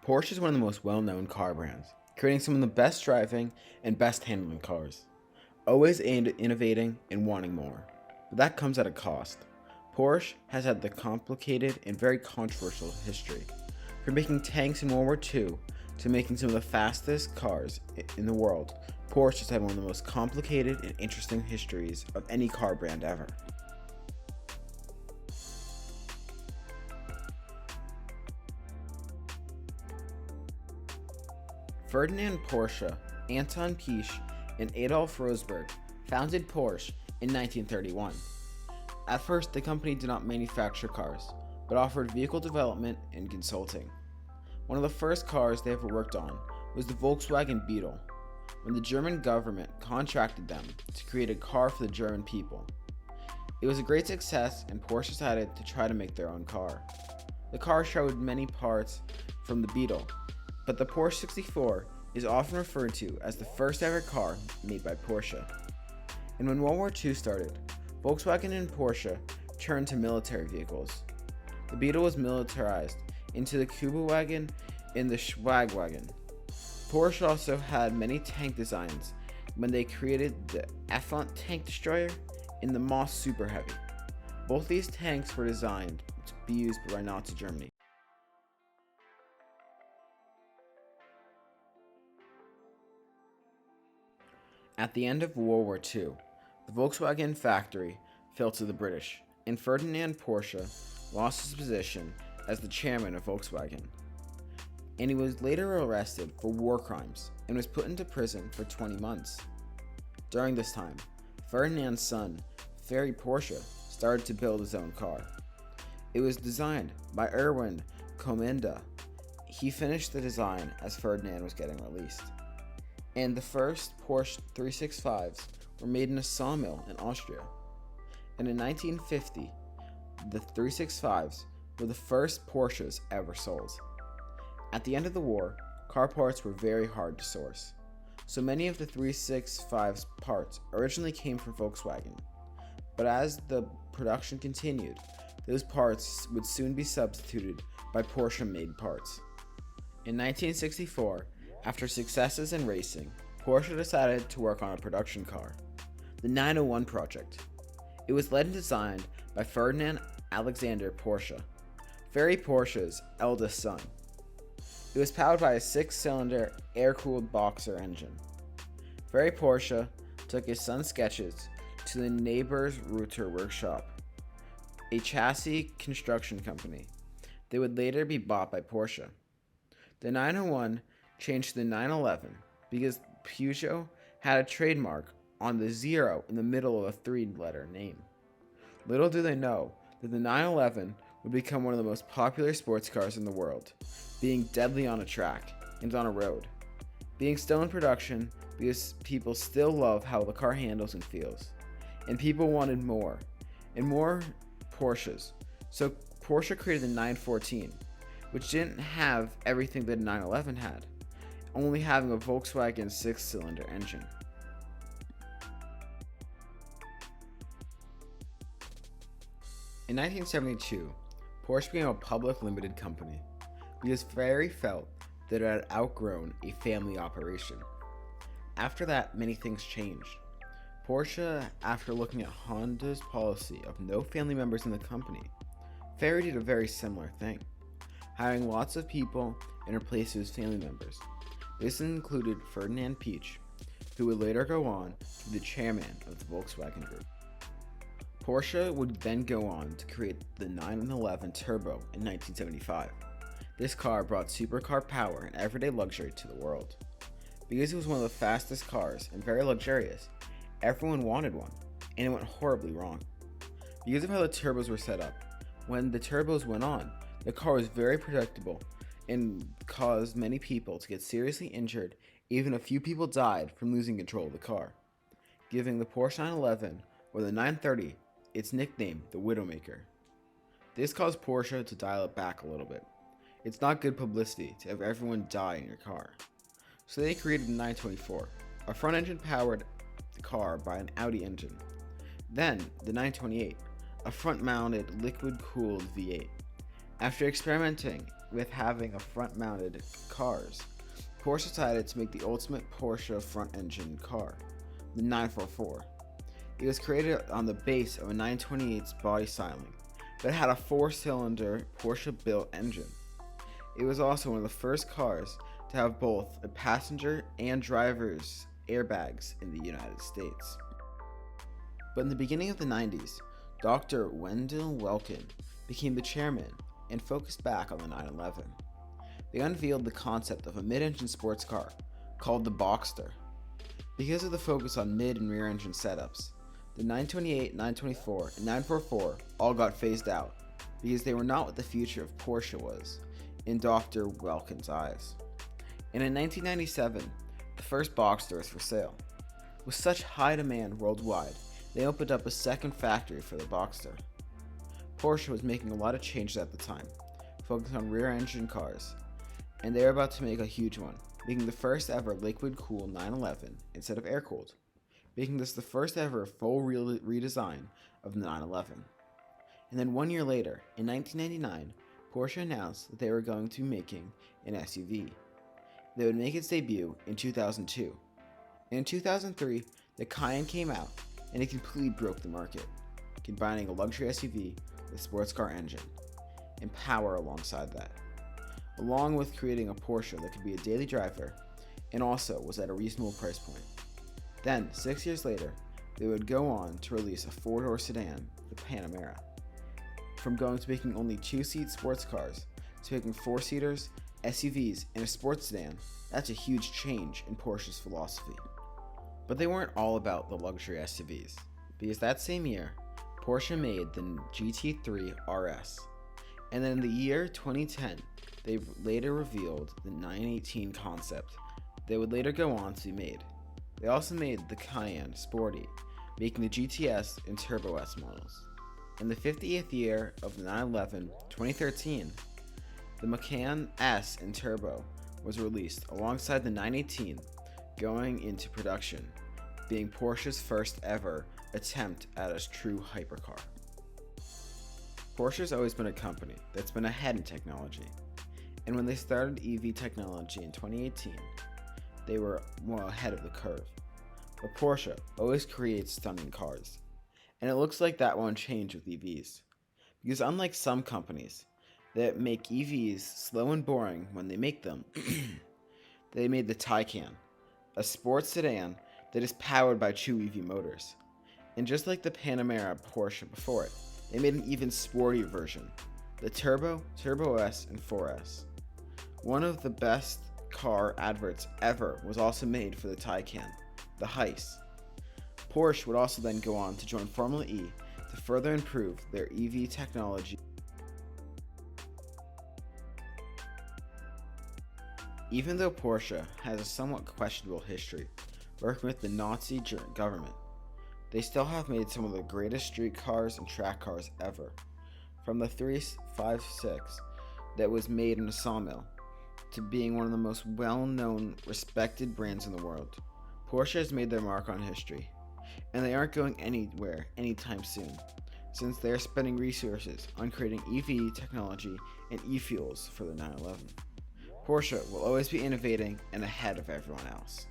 Porsche is one of the most well-known car brands, creating some of the best driving and best handling cars, always aimed at innovating and wanting more. But that comes at a cost. Porsche has had the complicated and very controversial history, from making tanks in World War II to making some of the fastest cars in the world. Porsche has had one of the most complicated and interesting histories of any car brand ever. Ferdinand Porsche, Anton Piëch, and Adolf Rosberg founded Porsche in 1931. At first, the company did not manufacture cars, but offered vehicle development and consulting. One of the first cars they ever worked on was the Volkswagen Beetle, when the German government contracted them to create a car for the German people. It was a great success, and Porsche decided to try to make their own car. The car showed many parts from the Beetle, but the Porsche 64 is often referred to as the first ever car made by Porsche. And when World War II started, Volkswagen and Porsche turned to military vehicles. The Beetle was militarized into the Kübelwagen and the Schwagwagen. Porsche also had many tank designs when they created the Affont tank destroyer and the Moss Super Heavy. Both these tanks were designed to be used by Nazi Germany. At the end of World War II, the Volkswagen factory fell to the British, and Ferdinand Porsche lost his position as the chairman of Volkswagen. And he was later arrested for war crimes and was put into prison for 20 months. During this time, Ferdinand's son, Ferry Porsche, started to build his own car. It was designed by Erwin Komenda. He finished the design as Ferdinand was getting released. And the first Porsche 365s were made in a sawmill in Austria. And in 1950, the 365s were the first Porsches ever sold. At the end of the war, car parts were very hard to source, so many of the 365's parts originally came from Volkswagen. But as the production continued, those parts would soon be substituted by Porsche-made parts. In 1964, after successes in racing, Porsche decided to work on a production car, the 901 project. It was led and designed by Ferdinand Alexander Porsche, Ferry Porsche's eldest son. It was powered by a 6-cylinder air-cooled boxer engine. Ferry Porsche took his son's sketches to the neighbor's Reuter workshop, a chassis construction company. They would later be bought by Porsche. The 901 changed to the 911 because Peugeot had a trademark on the 0 in the middle of a 3-letter name. Little do they know that the 911 would become one of the most popular sports cars in the world, being deadly on a track and on a road, being still in production because people still love how the car handles and feels, and people wanted more and more Porsches. So Porsche created the 914, which didn't have everything that a 911 had, only having a Volkswagen 6-cylinder engine. In 1972, Porsche became a public limited company because Ferry felt that it had outgrown a family operation. After that, many things changed. Porsche, after looking at Honda's policy of no family members in the company, Ferry did a very similar thing, hiring lots of people in replace his family members. This included Ferdinand Piëch, who would later go on to be the chairman of the Volkswagen Group. Porsche would then go on to create the 911 Turbo in 1975. This car brought supercar power and everyday luxury to the world. Because it was one of the fastest cars and very luxurious, everyone wanted one, and it went horribly wrong. Because of how the turbos were set up, when the turbos went on, the car was very predictable and caused many people to get seriously injured. Even a few people died from losing control of the car, giving the Porsche 911 or the 930 its nickname, the Widowmaker. This caused Porsche to dial it back a little bit. It's not good publicity to have everyone die in your car. So they created the 924, a front-engine powered car by an Audi engine. Then the 928, a front-mounted liquid-cooled V8. After experimenting with having a front-mounted cars, Porsche decided to make the ultimate Porsche front-engine car, the 944. It was created on the base of a 928's body styling, but it had a 4-cylinder Porsche-built engine. It was also one of the first cars to have both a passenger and driver's airbags in the United States. But in the beginning of the 90s, Dr. Wendell Welkin became the chairman and focused back on the 911. They unveiled the concept of a mid-engine sports car called the Boxster. Because of the focus on mid and rear engine setups, the 928, 924, and 944 all got phased out because they were not what the future of Porsche was in Dr. Welkin's eyes. And in 1997, the first Boxster was for sale. With such high demand worldwide, they opened up a second factory for the Boxster. Porsche was making a lot of changes at the time, focusing on rear-engine cars, and they were about to make a huge one, making the first ever liquid-cooled 911 instead of air-cooled, making this the first ever full redesign of the 911. And then 1 year later, in 1999, Porsche announced that they were going to be making an SUV. They would make its debut in 2002. And in 2003, the Cayenne came out, and it completely broke the market, combining a luxury SUV with a sports car engine, and power alongside that, along with creating a Porsche that could be a daily driver, and also was at a reasonable price point. Then, 6 years later, they would go on to release a 4-door sedan, the Panamera. From going to making only 2-seat sports cars, to making 4-seaters, SUVs, and a sports sedan, that's a huge change in Porsche's philosophy. But they weren't all about the luxury SUVs, because that same year, Porsche made the GT3 RS, and then in the year 2010, they later revealed the 918 concept that would later go on to be made. They also made the Cayenne Sporty, making the GTS and Turbo S models. In the 50th year of the 911, 2013, the Macan S and Turbo was released alongside the 918, going into production, being Porsche's first ever attempt at a true hypercar. Porsche's always been a company that's been ahead in technology, and when they started EV technology in 2018, they were well ahead of the curve. But Porsche always creates stunning cars, and it looks like that won't change with EVs, because unlike some companies that make EVs slow and boring when they make them, they made the Taycan, a sports sedan that is powered by true EV motors. And just like the Panamera Porsche before it, they made an even sportier version, the Turbo, Turbo S, and 4S. One of the best car adverts ever was also made for the Taycan, the Heist. Porsche would also then go on to join Formula E to further improve their EV technology. Even though Porsche has a somewhat questionable history working with the Nazi government, they still have made some of the greatest street cars and track cars ever. From the 356 that was made in a sawmill to being one of the most well-known, respected brands in the world, Porsche has made their mark on history, and they aren't going anywhere anytime soon, since they are spending resources on creating EV technology and e-fuels for the 911. Porsche will always be innovating and ahead of everyone else.